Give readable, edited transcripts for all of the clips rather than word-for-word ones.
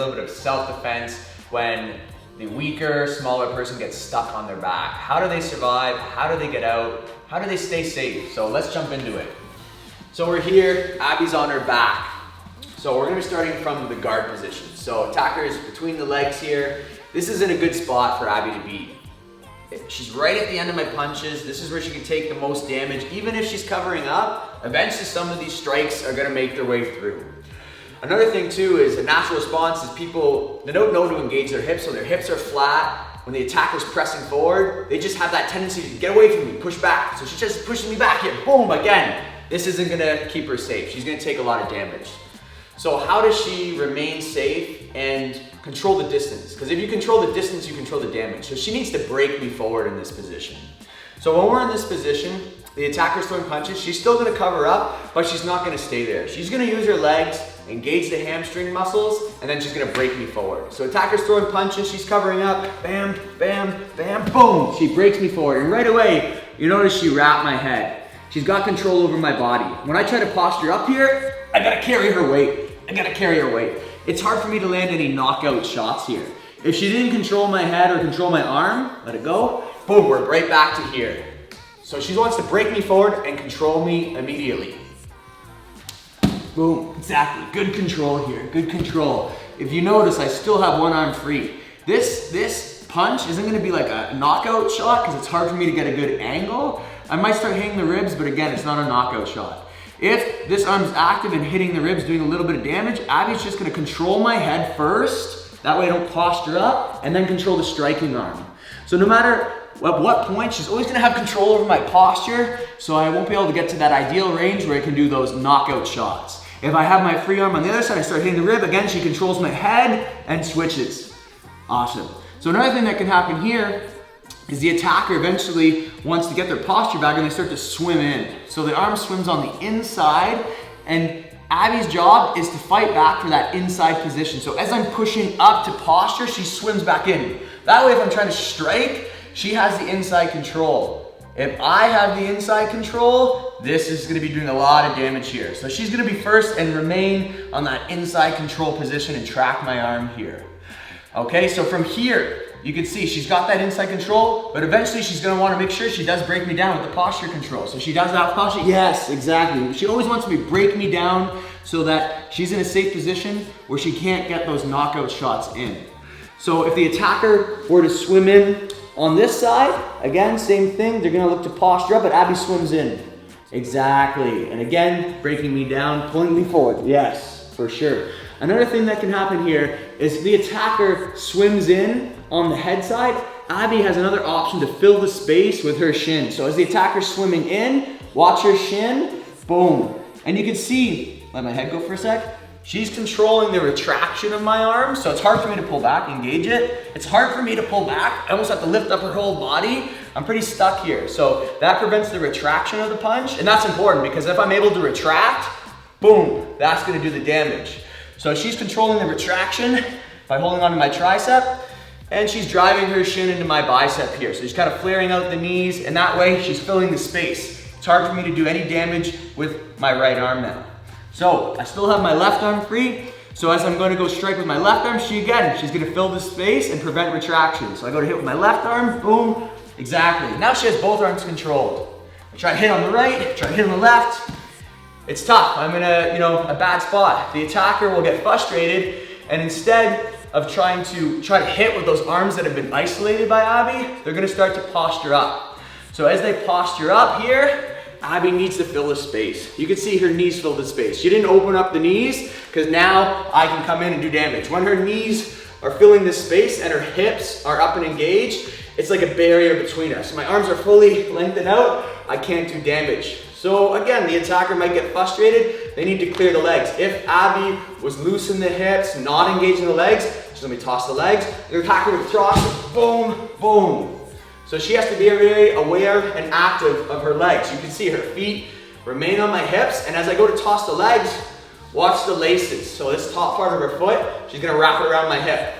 little bit of self-defense when the weaker, smaller person gets stuck on their back. How do they survive? How do they get out? How do they stay safe? So let's jump into it. So we're here, Abby's on her back. So we're gonna be starting from the guard position. So attacker is between the legs here. This isn't a good spot for Abby to be. She's right at the end of my punches. This is where she can take the most damage. Even if she's covering up, eventually some of these strikes are gonna make their way through. Another thing too is a natural response is people, they don't know to engage their hips, so their hips are flat. When the attacker's pressing forward, they just have that tendency to get away from me, push back. So she's just pushing me back here, boom, again. This isn't gonna keep her safe. She's gonna take a lot of damage. So how does she remain safe and control the distance? Because if you control the distance, you control the damage. So she needs to break me forward in this position. So when we're in this position, the attacker's throwing punches, she's still gonna cover up, but she's not gonna stay there. She's gonna use her legs, engage the hamstring muscles, and then she's gonna break me forward. So attacker's throwing punches, she's covering up, bam, bam, bam, boom. She breaks me forward, and right away, you notice she wrapped my head. She's got control over my body. When I try to posture up here, I gotta carry her weight. It's hard for me to land any knockout shots here. If she didn't control my head or control my arm, let it go, boom, we're right back to here. So she wants to break me forward and control me immediately. Boom, exactly, good control here, good control. If you notice, I still have one arm free. This punch isn't gonna be like a knockout shot because it's hard for me to get a good angle. I might start hitting the ribs, but again, it's not a knockout shot. If this arm's active and hitting the ribs, doing a little bit of damage, Abby's just gonna control my head first. That way I don't posture up, and then control the striking arm. So no matter at what point, she's always gonna have control over my posture, so I won't be able to get to that ideal range where I can do those knockout shots. If I have my free arm on the other side, I start hitting the rib, again, she controls my head and switches. Awesome. So another thing that can happen here is the attacker eventually wants to get their posture back and they start to swim in. So the arm swims on the inside, and Abby's job is to fight back for that inside position. So as I'm pushing up to posture, she swims back in. That way if I'm trying to strike, she has the inside control. If I have the inside control, this is gonna be doing a lot of damage here. So she's gonna be first and remain on that inside control position and track my arm here. Okay, so from here, you can see she's got that inside control, but eventually she's gonna wanna make sure she does break me down with the posture control. So she does that posture, yes, exactly. She always wants to break me down so that she's in a safe position where she can't get those knockout shots in. So if the attacker were to swim in on this side, again, same thing, they're gonna look to posture up, but Abby swims in. Exactly, and again, breaking me down, pulling me forward, yes, for sure. Another thing that can happen here is if the attacker swims in on the head side, Abby has another option to fill the space with her shin. So as the attacker's swimming in, watch her shin, boom. And you can see, let my head go for a sec, she's controlling the retraction of my arm, so it's hard for me to pull back, engage it. It's hard for me to pull back. I almost have to lift up her whole body. I'm pretty stuck here. So that prevents the retraction of the punch, and that's important because if I'm able to retract, boom, that's gonna do the damage. So she's controlling the retraction by holding onto my tricep, and she's driving her shin into my bicep here. So she's kind of flaring out the knees, and that way she's filling the space. It's hard for me to do any damage with my right arm now. So I still have my left arm free. So as I'm gonna go strike with my left arm, she's gonna fill the space and prevent retraction. So I go to hit with my left arm, boom, exactly. Now she has both arms controlled. I try to hit on the right, try to hit on the left. It's tough, I'm in a bad spot. The attacker will get frustrated, and instead of trying to hit with those arms that have been isolated by Abby, they're gonna start to posture up. So as they posture up here, Abby needs to fill the space. You can see her knees fill the space. She didn't open up the knees, because now I can come in and do damage. When her knees are filling this space and her hips are up and engaged, it's like a barrier between us. My arms are fully lengthened out, I can't do damage. So again, the attacker might get frustrated, they need to clear the legs. If Abby was loose in the hips, not engaging the legs, she's gonna toss the legs, the attacker would thrust, boom, boom. So she has to be very aware and active of her legs. You can see her feet remain on my hips, and as I go to toss the legs, watch the laces. So this top part of her foot, she's gonna wrap it around my hip.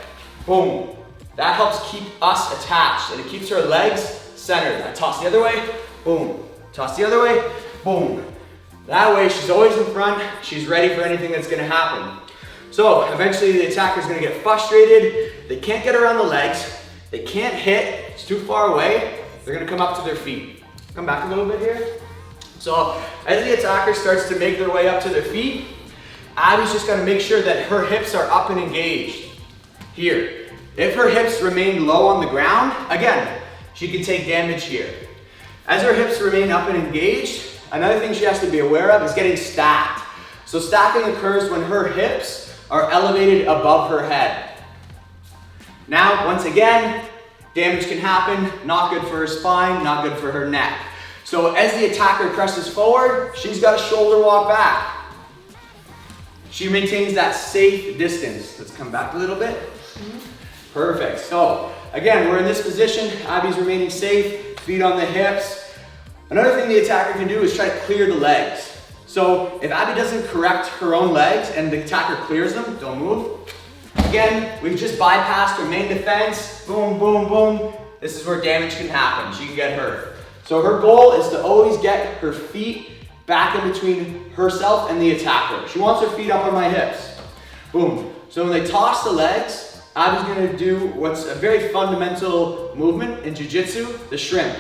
Boom. That helps keep us attached, and it keeps her legs centered. I toss the other way, boom. Toss the other way, boom. That way she's always in front, she's ready for anything that's gonna happen. So eventually the attacker's gonna get frustrated. They can't get around the legs. They can't hit, it's too far away. They're gonna come up to their feet. Come back a little bit here. So as the attacker starts to make their way up to their feet, Abby's just gotta make sure that her hips are up and engaged. Here, if her hips remain low on the ground, again, she can take damage here. As her hips remain up and engaged, another thing she has to be aware of is getting stacked. So stacking occurs when her hips are elevated above her head. Now, once again, damage can happen, not good for her spine, not good for her neck. So as the attacker presses forward, she's got to shoulder walk back. She maintains that safe distance. Let's come back a little bit. Perfect. So again, we're in this position. Abby's remaining safe, feet on the hips. Another thing the attacker can do is try to clear the legs. So if Abby doesn't correct her own legs and the attacker clears them, don't move. Again, we've just bypassed her main defense. Boom, boom, boom. This is where damage can happen. She can get hurt. So her goal is to always get her feet back in between herself and the attacker. She wants her feet up on my hips. Boom. So when they toss the legs, Abby's gonna do what's a very fundamental movement in Jiu-Jitsu, the shrimp.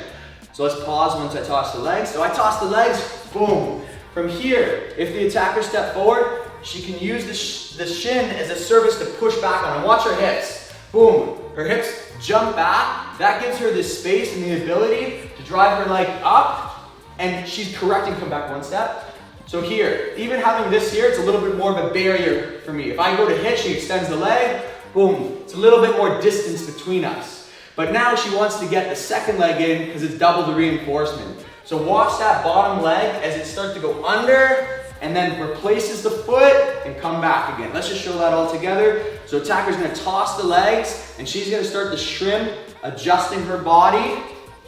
So let's pause once I toss the legs. So I toss the legs, boom. From here, if the attacker steps forward, she can use the shin as a surface to push back on. And watch her hips. Boom. Her hips jump back. That gives her the space and the ability to drive her leg up, and she's correcting, come back one step. So here, even having this here, it's a little bit more of a barrier for me. If I go to hit, she extends the leg. Boom. It's a little bit more distance between us. But now she wants to get the second leg in because it's double the reinforcement. So watch that bottom leg as it starts to go under and then replaces the foot and come back again. Let's just show that all together. So attacker's gonna toss the legs and she's gonna start to shrimp, adjusting her body.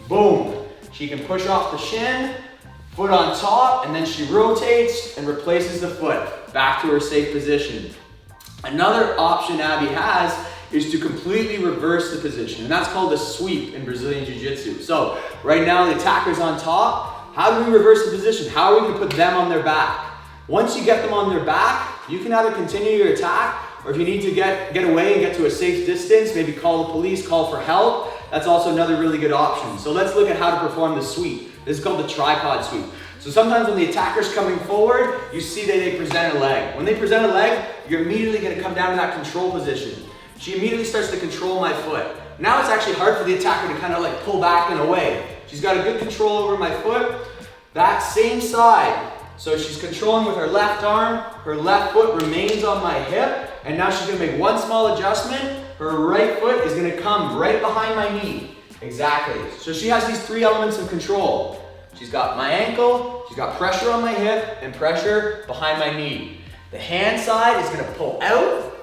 Boom. She can push off the shin, foot on top, and then she rotates and replaces the foot back to her safe position. Another option Abby has is to completely reverse the position, and that's called a sweep in Brazilian Jiu-Jitsu. So right now the attacker's on top. How do we reverse the position? How are we gonna put them on their back? Once you get them on their back, you can either continue your attack, or if you need to get away and get to a safe distance, maybe call the police, call for help. That's also another really good option. So let's look at how to perform the sweep. This is called the tripod sweep. So sometimes when the attacker's coming forward, you see that they present a leg. When they present a leg, you're immediately gonna come down to that control position. She immediately starts to control my foot. Now it's actually hard for the attacker to kind of like pull back and away. She's got a good control over my foot. That same side. So she's controlling with her left arm, her left foot remains on my hip, and now she's gonna make one small adjustment. Her right foot is gonna come right behind my knee. Exactly. So she has these three elements of control. She's got my ankle, she's got pressure on my hip, and pressure behind my knee. The hand side is gonna pull out.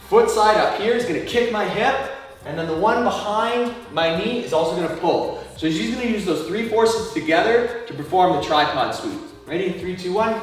Foot side up here is gonna kick my hip, and then the one behind my knee is also gonna pull. So she's gonna use those three forces together to perform the tripod sweep. Ready? 3, 2, 1.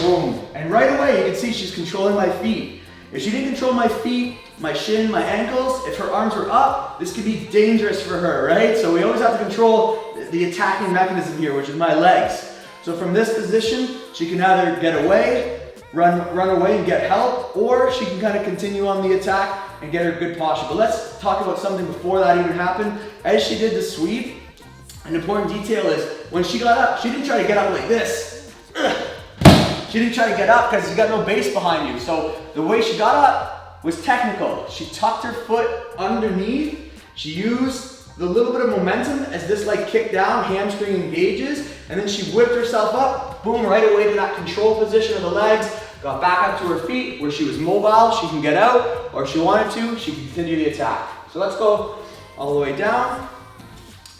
Boom. And right away you can see she's controlling my feet. If she didn't control my feet, my shin, my ankles, if her arms were up, this could be dangerous for her, right? So we always have to control the attacking mechanism here, which is my legs. So from this position, she can either get away, run away and get help, or she can kind of continue on the attack and get her good posture. But let's talk about something before that even happened. As she did the sweep, an important detail is when she got up, she didn't try to get up like this. She didn't try to get up because you got no base behind you. So the way she got up was technical. She tucked her foot underneath. She used the little bit of momentum as this like kicked down, hamstring engages, and then she whipped herself up, boom, right away to that control position of the legs, got back up to her feet where she was mobile, she can get out, or if she wanted to, she can continue the attack. So let's go all the way down.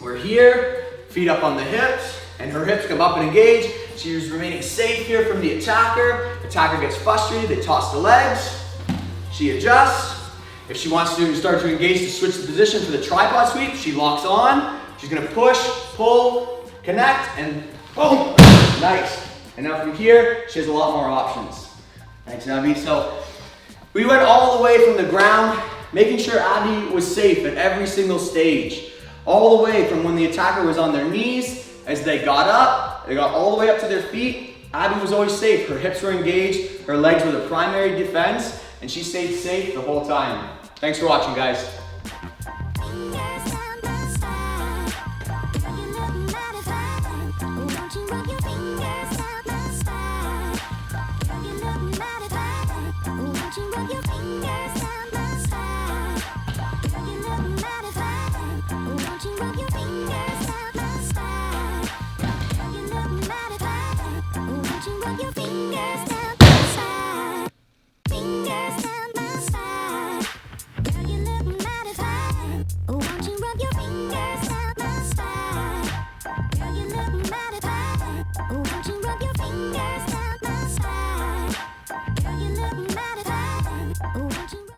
We're here, feet up on the hips, and her hips come up and engage. She's remaining safe here from the attacker. Attacker gets frustrated, they toss the legs. She adjusts. If she wants to start to engage to switch the position for the tripod sweep, she locks on. She's gonna push, pull, connect, and boom, nice. And now from here, she has a lot more options. Thanks, Abby. So we went all the way from the ground, making sure Abby was safe at every single stage. All the way from when the attacker was on their knees, as they got up, they got all the way up to their feet, Abby was always safe. Her hips were engaged, her legs were the primary defense, and she stayed safe the whole time. Thanks for watching, guys. Your fingers